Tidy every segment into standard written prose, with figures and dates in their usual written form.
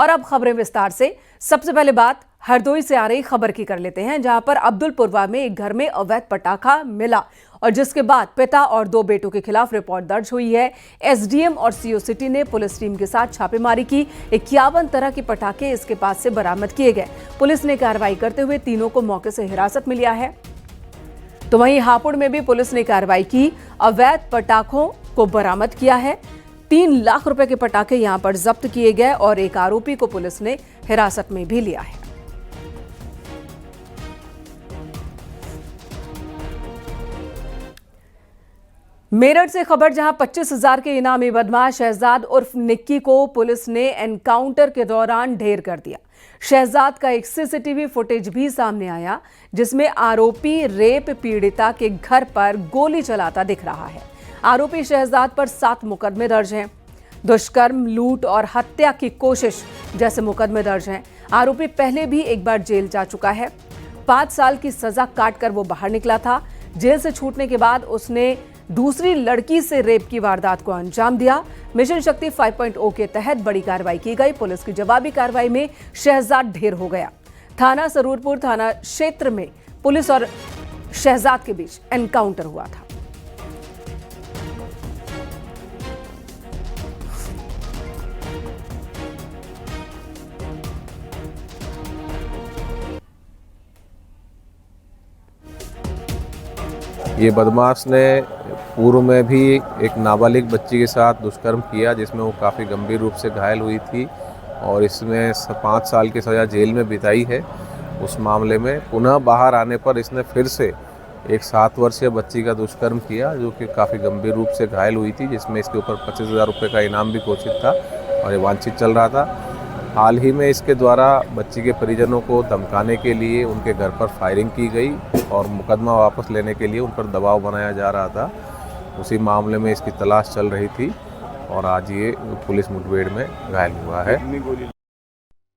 और अब खबरें विस्तार से। सबसे पहले बात हरदोई से आ रही खबर की कर लेते हैं, जहां पर अब्दुलपुरवा में एक घर में अवैध पटाखा मिला और जिसके बाद पिता और 2 बेटों के खिलाफ रिपोर्ट दर्ज हुई है। एसडीएम और सीओ सिटी ने पुलिस टीम के साथ छापेमारी की। 51 तरह के पटाखे इसके पास से बरामद किए गए। पुलिस ने कार्रवाई करते हुए तीनों को मौके से हिरासत में लिया है। तो वहीं हापुड़ में भी पुलिस ने कार्रवाई की, अवैध पटाखों को बरामद किया है। 3 लाख रुपए के पटाखे यहां पर जब्त किए गए और एक आरोपी को पुलिस ने हिरासत में भी लिया है। मेरठ से खबर, जहां 25,000 के इनामी बदमाश शहजाद उर्फ निक्की को पुलिस ने एनकाउंटर के दौरान ढेर कर दिया। शहजाद का एक सीसीटीवी फुटेज भी सामने आया, जिसमें आरोपी रेप पीड़िता के घर पर गोली चलाता दिख रहा है। आरोपी शहजाद पर 7 मुकदमे दर्ज हैं। दुष्कर्म, लूट और हत्या की कोशिश जैसे मुकदमे दर्ज हैं। आरोपी पहले भी एक बार जेल जा चुका है। 5 साल की सजा काटकर वो बाहर निकला था। जेल से छूटने के बाद उसने दूसरी लड़की से रेप की वारदात को अंजाम दिया। मिशन शक्ति 5.0 के तहत बड़ी कार्रवाई की गई। पुलिस की जवाबी कार्रवाई में शहजाद ढेर हो गया। थाना सरूरपुर थाना क्षेत्र में पुलिस और शहजाद के बीच एनकाउंटर हुआ था। ये बदमाश ने पूर्व में भी एक नाबालिग बच्ची के साथ दुष्कर्म किया, जिसमें वो काफ़ी गंभीर रूप से घायल हुई थी और इसमें 5 साल की सज़ा जेल में बिताई है। उस मामले में पुनः बाहर आने पर इसने फिर से एक 7 वर्षीय बच्ची का दुष्कर्म किया, जो कि काफ़ी गंभीर रूप से घायल हुई थी, जिसमें इसके ऊपर 25,000 रुपये का इनाम भी घोषित था और ये वांछित चल रहा था। हाल ही में इसके द्वारा बच्ची के परिजनों को धमकाने के लिए उनके घर पर फायरिंग की गई और मुकदमा वापस लेने के लिए उन पर दबाव बनाया जा रहा था। उसी मामले में इसकी तलाश चल रही थी और आज ये पुलिस मुठभेड़ में घायल हुआ है।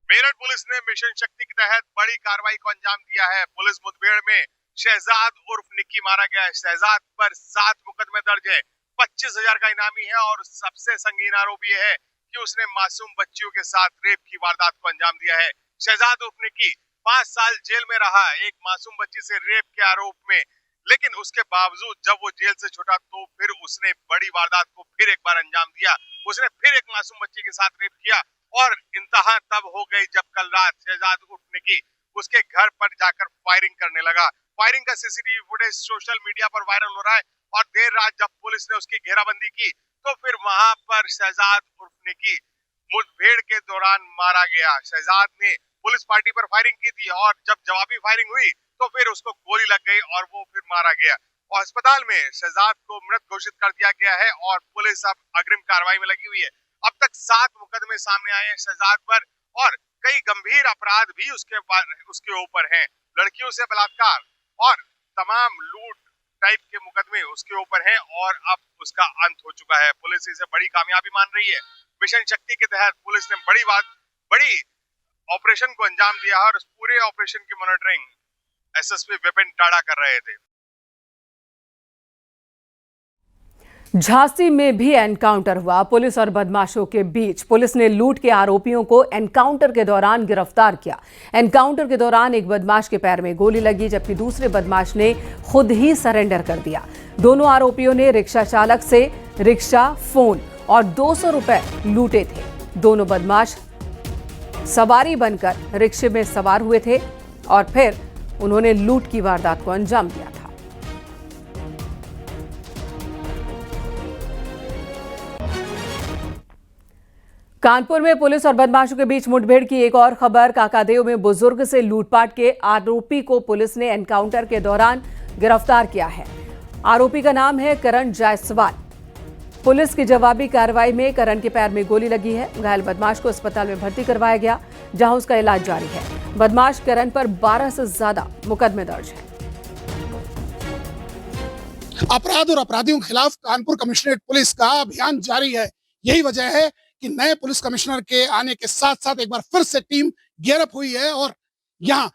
मेरठ पुलिस ने मिशन शक्ति के तहत बड़ी कार्रवाई को अंजाम दिया है। पुलिस मुठभेड़ में शहजाद उर्फ निक्की मारा गया है। शहजाद पर 7 मुकदमे दर्ज है। 25,000 का इनामी है और सबसे संगीन आरोप यह है कि उसने मासूम बच्चियों के साथ रेप की वारदात को अंजाम दिया है। शहजाद उर्फ निक्की 5 साल जेल में रहा एक मासूम बच्ची से रेप के आरोप में, लेकिन उसके बावजूद जब वो जेल से छूटा तो फिर उसने बड़ी वारदात को फिर एक बार अंजाम दिया। उसने फिर एक मासूम बच्ची के साथ रेप किया और इंतहा तब हो गई जब कल रात शहजाद उर्फ निक्की उसके घर पर जाकर फायरिंग करने लगा। फायरिंग का सीसीटीवी फुटेज सोशल मीडिया पर वायरल हो रहा है और देर रात जब पुलिस ने उसकी घेराबंदी की तो फिर वहां पर शहजाद उर्फ निक्की मुठभेड़ के दौरान मारा गया। शहजाद ने पुलिस पार्टी पर फायरिंग की थी और जब जवाबी फायरिंग हुई तो फिर उसको गोली लग गई और वो फिर मारा गया और अस्पताल में शहजाद को मृत घोषित कर दिया गया है और पुलिस अब अग्रिम कार्रवाई में लगी हुई है। अब तक 7 मुकदमे सामने आए हैं शहजाद पर और कई गंभीर अपराध भी उसके ऊपर हैं। लड़कियों से बलात्कार और तमाम लूट टाइप के मुकदमे उसके ऊपर हैं और अब उसका अंत हो चुका है। पुलिस इसे बड़ी कामयाबी मान रही है। मिशन शक्ति के तहत पुलिस ने बड़ी ऑपरेशन को अंजाम दिया और उस पूरे ऑपरेशन की मॉनिटरिंग एसएसपी विपिन टाड़ा कर रहे थे। झांसी में भी एनकाउंटर हुआ पुलिस और बदमाशों के बीच। पुलिस ने लूट के आरोपियों को एनकाउंटर के दौरान गिरफ्तार किया। एनकाउंटर के दौरान एक बदमाश के पैर में गोली लगी, जबकि दूसरे बदमाश ने खुद ही सरेंडर कर दिया। दोनों आरोपियों ने रिक्शा चालक से रिक्शा, फोन और 200 रुपए लूटे थे। दोनों बदमाश सवारी बनकर रिक्शे में सवार हुए थे और फिर उन्होंने लूट की वारदात को अंजाम दिया था। कानपुर में पुलिस और बदमाशों के बीच मुठभेड़ की एक और खबर। काकादेव में बुजुर्ग से लूटपाट के आरोपी को पुलिस ने एनकाउंटर के दौरान गिरफ्तार किया है। आरोपी का नाम है करण जायसवाल। पुलिस की जवाबी कार्रवाई में करण के पैर में गोली लगी है। घायल बदमाश को अस्पताल में भर्ती करवाया गया, जहां उसका इलाज जारी है। बदमाश करण पर 12 से ज्यादा मुकदमे दर्ज हैं। अपराध और अपराधियों के खिलाफ कानपुर कमिश्नरेट पुलिस का अभियान जारी है। यही वजह है कि नए पुलिस कमिश्नर के आने के साथ साथ एक बार फिर से टीम गियर अप हुई है और यहाँ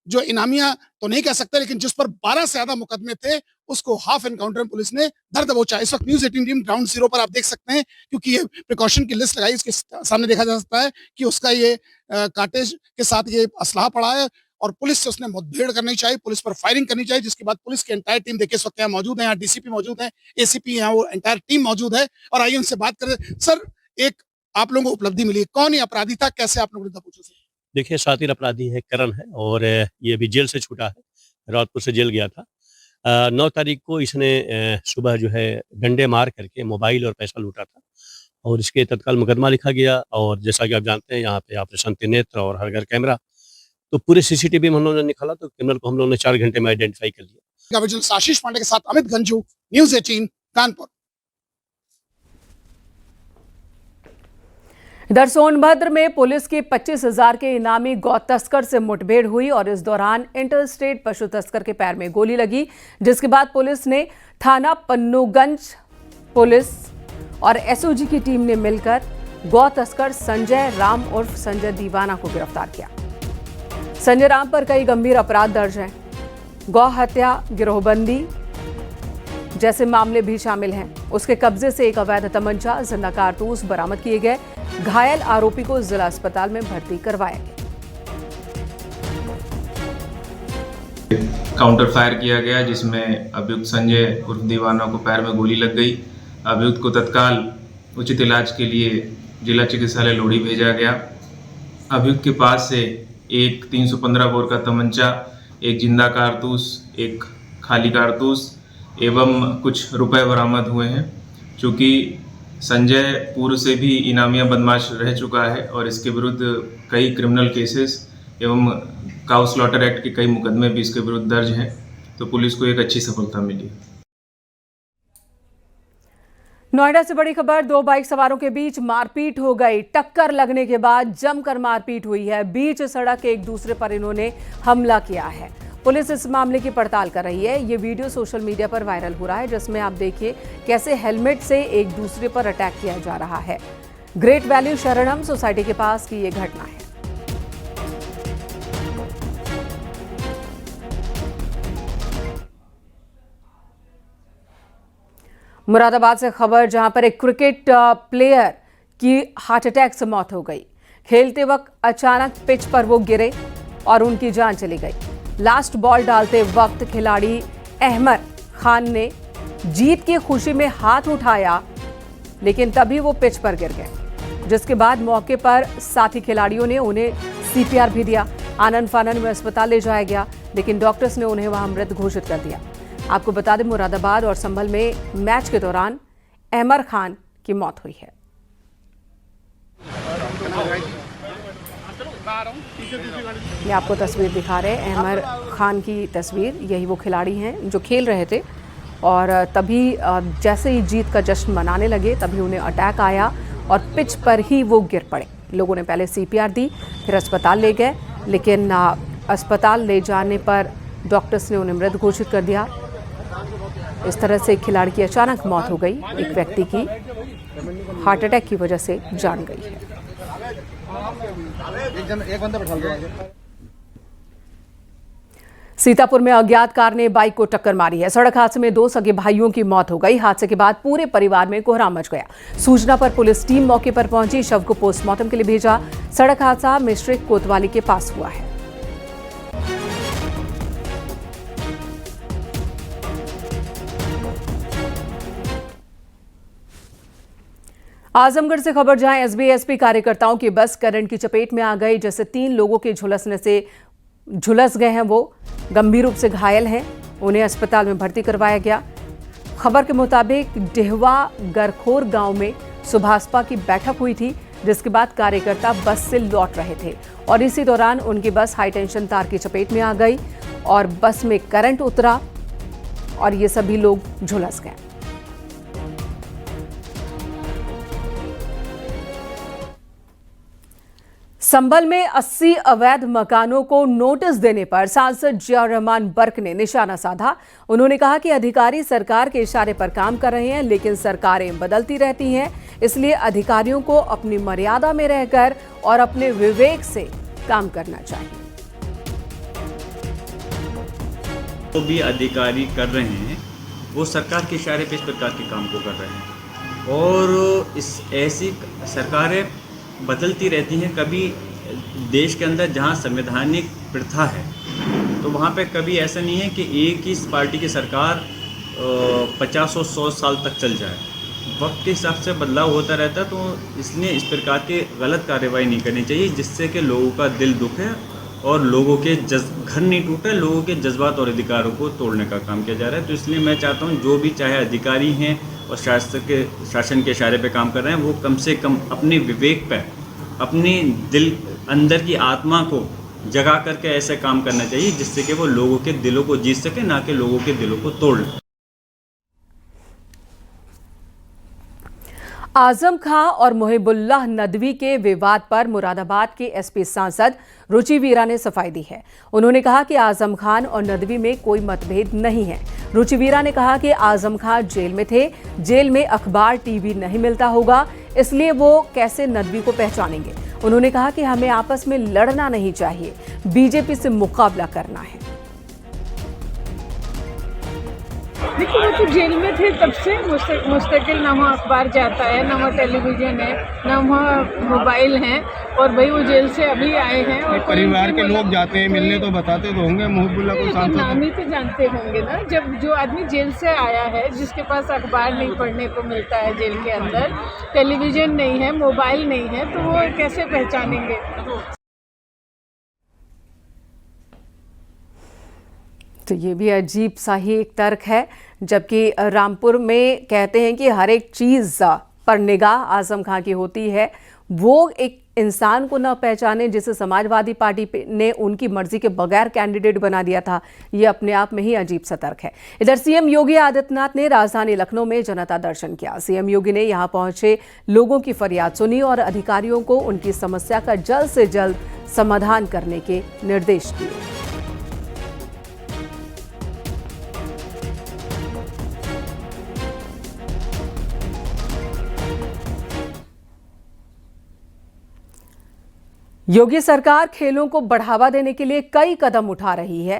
जो इनामिया तो नहीं कह सकते, लेकिन जिस पर 12 से ज्यादा मुकदमे थे, उसको हाफ एनकाउंटर में पुलिस ने धर दबोचा। इस वक्त न्यूज़ 18 टीम ग्राउंड जीरो पर आप देख सकते हैं, क्योंकि ये प्रिकॉशन की लिस्ट लगाई, इसके सामने देखा जा सकता है कि उसका ये कार्टेज के साथ ये असलाह पड़ा है और पुलिस से उसने मुठभेड़ करनी चाहिए, पुलिस पर फायरिंग करनी चाहिए, जिसके बाद पुलिस की एंटायर टीम देखिए इस वक्त यहाँ मौजूद है, यहाँ डीसीपी मौजूद है, एसीपी यहाँ वो एंटायर टीम मौजूद है। और आइए उनसे बात करें। सर, एक आप लोगों को उपलब्धि मिली, कौन ये अपराधी था, कैसे आप लोगों ने दबोचा? देखिए, शातिर अपराधी है, करण है और ये अभी जेल से छूटा है, रातपुर से जेल गया था। 9 तारीख को इसने सुबह जो है डंडे मार करके मोबाइल और पैसा लूटा था और इसके तत्काल मुकदमा लिखा गया। और जैसा कि आप जानते हैं, यहाँ पे ऑपरेशन त्रिनेत्र और हर घर कैमरा, तो पूरे सीसीटीवी में हम लोगों ने निकाला, तो क्रिमिनल को हम लोगों ने 4 घंटे में आइडेंटिफाई कर लिया। विजिलेंस आशीष पांडे के साथ अमित गंजू, न्यूज़ 18 कानपुर। इधर सोनभद्र में पुलिस के 25,000 के इनामी गौ तस्कर से मुठभेड़ हुई और इस दौरान इंटरस्टेट पशु तस्कर के पैर में गोली लगी, जिसके बाद पुलिस ने थाना पन्नूगंज पुलिस और एसओजी की टीम ने मिलकर गौ तस्कर संजय राम उर्फ संजय दीवाना को गिरफ्तार किया। संजय राम पर कई गंभीर अपराध दर्ज हैं, गौ हत्या, गिरोहबंदी जैसे मामले भी शामिल हैं। उसके कब्जे से एक अवैध तमंचा, जिंदा कारतूस बरामद किए गए। घायल आरोपी को जिला अस्पताल में भर्ती करवाया गया। काउंटर फायर किया गया, जिसमें अभियुक्त संजय उर्फ दीवाना को पैर में गोली लग गई। अभियुक्त को तत्काल उचित इलाज के लिए जिला चिकित्सालय लोधी भेजा गया। अभियुक्त के पास से एक 315 बोर का तमंचा, एक जिंदा कारतूस, एक खाली कारतूस एवं कुछ रुपए बरामद हुए हैं। चूँकि संजय पूर्व से भी इनामिया बदमाश रह चुका है और इसके विरुद्ध कई क्रिमिनल केसेस एवं काउ स्लॉटर एक्ट के कई मुकदमे भी इसके विरुद्ध दर्ज हैं, तो पुलिस को एक अच्छी सफलता मिली। नोएडा से बड़ी खबर, 2 बाइक सवारों के बीच मारपीट हो गई। टक्कर लगने के बाद जमकर मारपीट हुई है। बीच सड़क एक दूसरे पर इन्होंने हमला किया है। पुलिस इस मामले की पड़ताल कर रही है। ये वीडियो सोशल मीडिया पर वायरल हो रहा है, जिसमें आप देखिए कैसे हेलमेट से एक दूसरे पर अटैक किया जा रहा है। ग्रेट वैल्यू शरणम सोसाइटी के पास की ये घटना है। मुरादाबाद से खबर, जहां पर एक क्रिकेट प्लेयर की हार्ट अटैक से मौत हो गई। खेलते वक्त अचानक पिच पर वो गिरे और उनकी जान चली गई। लास्ट बॉल डालते वक्त खिलाड़ी अहमर खान ने जीत की खुशी में हाथ उठाया, लेकिन तभी वो पिच पर गिर गए, जिसके बाद मौके पर साथी खिलाड़ियों ने उन्हें सीपीआर भी दिया। आनन फानन में अस्पताल ले जाया गया, लेकिन डॉक्टर्स ने उन्हें वहां मृत घोषित कर दिया। आपको बता दें, मुरादाबाद और संभल में मैच के दौरान अहमर खान की मौत हुई है। ये आपको तस्वीर दिखा रहे हैं, अहमर खान की तस्वीर। यही वो खिलाड़ी हैं जो खेल रहे थे और तभी जैसे ही जीत का जश्न मनाने लगे, तभी उन्हें अटैक आया और पिच पर ही वो गिर पड़े। लोगों ने पहले सीपीआर दी, फिर अस्पताल ले गए, लेकिन अस्पताल ले जाने पर डॉक्टर्स ने उन्हें मृत घोषित कर दिया। इस तरह से एक खिलाड़ी की अचानक मौत हो गई। एक व्यक्ति की हार्ट अटैक की वजह से जान गई है। सीतापुर में अज्ञात कार ने बाइक को टक्कर मारी है। सड़क हादसे में 2 सगे भाइयों की मौत हो गई। हादसे के बाद पूरे परिवार में कोहराम मच गया। सूचना पर पुलिस टीम मौके पर पहुंची, शव को पोस्टमार्टम के लिए भेजा। सड़क हादसा मिश्रिक कोतवाली के पास हुआ है। आजमगढ़ से खबर, जहां एसबीएसपी कार्यकर्ताओं की बस करंट की चपेट में आ गई, जैसे 3 लोगों के झुलसने से झुलस गए हैं। वो गंभीर रूप से घायल हैं, उन्हें अस्पताल में भर्ती करवाया गया। खबर के मुताबिक डेहवा गरखोर गांव में सुभाषपा की बैठक हुई थी, जिसके बाद कार्यकर्ता बस से लौट रहे थे और इसी दौरान उनकी बस हाई टेंशन तार की चपेट में आ गई और बस में करंट उतरा और ये सभी लोग झुलस गए। संभल में 80 अवैध मकानों को नोटिस देने पर सांसद जियाउर रहमान बर्क ने निशाना साधा। उन्होंने कहा कि अधिकारी सरकार के इशारे पर काम कर रहे हैं, लेकिन सरकारें बदलती रहती हैं, इसलिए अधिकारियों को अपनी मर्यादा में रहकर और अपने विवेक से काम करना चाहिए। जो भी अधिकारी कर रहे हैं वो सरकार के इशारे पे इस प्रकार के काम को कर रहे हैं और इस ऐसी सरकारें बदलती रहती हैं। कभी देश के अंदर जहां संवैधानिक प्रथा है तो वहां पे कभी ऐसा नहीं है कि एक ही पार्टी की सरकार 50 और 100 साल तक चल जाए। वक्त के हिसाब से बदलाव होता रहता है, तो इसलिए इस प्रकार की गलत कार्रवाई नहीं करनी चाहिए जिससे कि लोगों का दिल दुखे और लोगों के घर नहीं टूटे, लोगों के जज्बात और अधिकारों को तोड़ने का काम किया जा रहा है। तो इसलिए मैं चाहता हूं जो भी चाहे अधिकारी हैं और शासन के इशारे पे काम कर रहे हैं वो कम से कम अपने विवेक पर, अपने दिल अंदर की आत्मा को जगा करके ऐसे काम करना चाहिए जिससे कि वो लोगों के दिलों को जीत सके, ना कि लोगों के दिलों को तोड़ ले। आजम खां और मुहिबुल्लाह नदवी के विवाद पर मुरादाबाद के एसपी सांसद रुचि वीरा ने सफाई दी है। उन्होंने कहा कि आजम खान और नदवी में कोई मतभेद नहीं है। रुचि वीरा ने कहा कि आजम खान जेल में थे, जेल में अखबार टीवी नहीं मिलता होगा, इसलिए वो कैसे नदवी को पहचानेंगे। उन्होंने कहा कि हमें आपस में लड़ना नहीं चाहिए, बीजेपी से मुकाबला करना है। देखो वो तो जेल में थे तब से मुस्तकिल ना वहाँ अखबार जाता है, ना वहाँ टेलीविजन है, ना वहाँ मोबाइल है और भाई वो जेल से अभी आए हैं। और परिवार के लोग जाते हैं मिलने तो बताते तो होंगे मुहिबुल्लाह को सांसद नाम ही तो जानते होंगे ना। जब जो आदमी जेल से आया है, जिसके पास अखबार नहीं पढ़ने को मिलता है जेल के अंदर, टेलीविजन नहीं है, मोबाइल नहीं है, तो वो कैसे पहचानेंगे। तो ये भी अजीब सा ही एक तर्क है, जबकि रामपुर में कहते हैं कि हर एक चीज़ पर निगाह आजम खां की होती है। वो एक इंसान को न पहचाने जिसे समाजवादी पार्टी ने उनकी मर्जी के बगैर कैंडिडेट बना दिया था, ये अपने आप में ही अजीब सा तर्क है। इधर सीएम योगी आदित्यनाथ ने राजधानी लखनऊ में जनता दर्शन किया। सीएम योगी ने यहां पहुंचे लोगों की फरियाद सुनी और अधिकारियों को उनकी समस्या का जल्द से जल्द समाधान करने के निर्देश दिए। योगी सरकार खेलों को बढ़ावा देने के लिए कई कदम उठा रही है।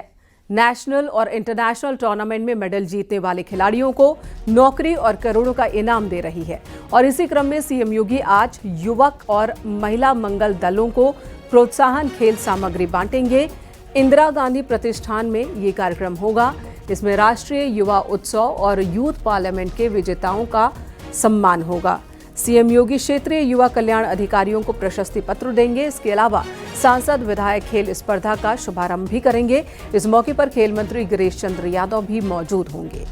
नेशनल और इंटरनेशनल टूर्नामेंट में मेडल जीतने वाले खिलाड़ियों को नौकरी और करोड़ों का इनाम दे रही है। और इसी क्रम में सीएम योगी आज युवक और महिला मंगल दलों को प्रोत्साहन खेल सामग्री बांटेंगे। इंदिरा गांधी प्रतिष्ठान में ये कार्यक्रम होगा। इसमें राष्ट्रीय युवा उत्सव और यूथ पार्लियामेंट के विजेताओं का सम्मान होगा। सीएम योगी क्षेत्रीय युवा कल्याण अधिकारियों को प्रशस्ति पत्र देंगे। इसके अलावा सांसद विधायक खेल स्पर्धा का शुभारंभ भी करेंगे। इस मौके पर खेल मंत्री गिरीश चंद्र यादव भी मौजूद होंगे।